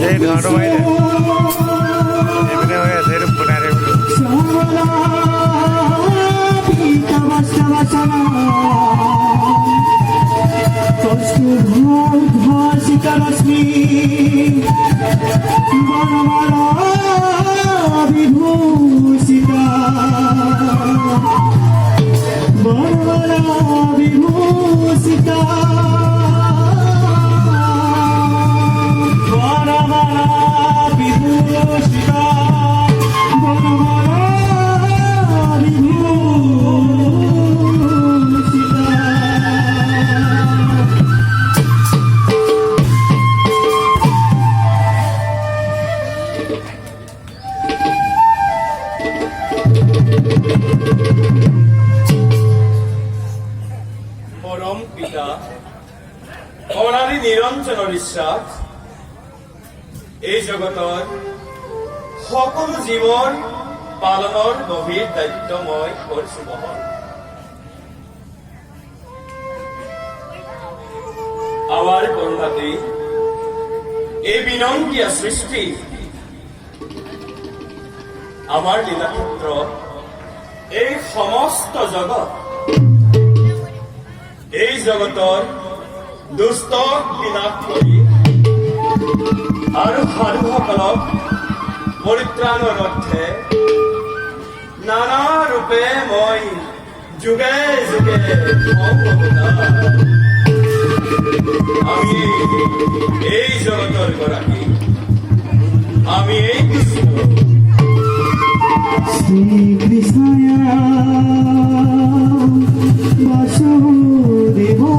এই ঘাটো বাইরে এমনি হয়ে আছে এরকম পুনারে বিভূষিতা বিভূষিতা পরম পিতা অনাদি নিৰঞ্জন বিশ্বাস এই জগতৰ সকলো জীৱন পালনৰ গভীৰ দায়িত্ব মই কৰিছো বহন। আমাৰ কৰুণাতে এই বিনন্দিয়া সৃষ্টি আমাৰ লীলাক্ষেত্ৰ এই সমস্ত জগত এই জগতৰ দুষ্ট বিনাশ কৰি আৰু সাধুসকলক পৰিত্ৰাণৰ অৰ্থে নানা ৰূপে মই যুগে যুগে আমি এই জগতৰ গৰাকী আমি এই কৃষ্ণ শ্রীকৃষ্ণায় বাসুদেবায়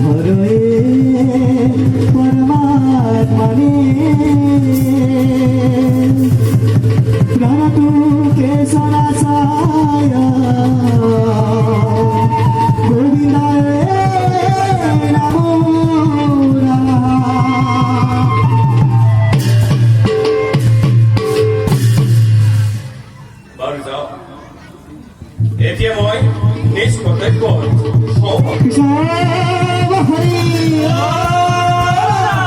হরে পরমাত্মনে প্রণতু কেশনাশায় গোবিন্দায় নমো নমঃ। বাৰু যাওঁ এতিয়া মই নিজ কৰ্তব্য কৃষ্ণ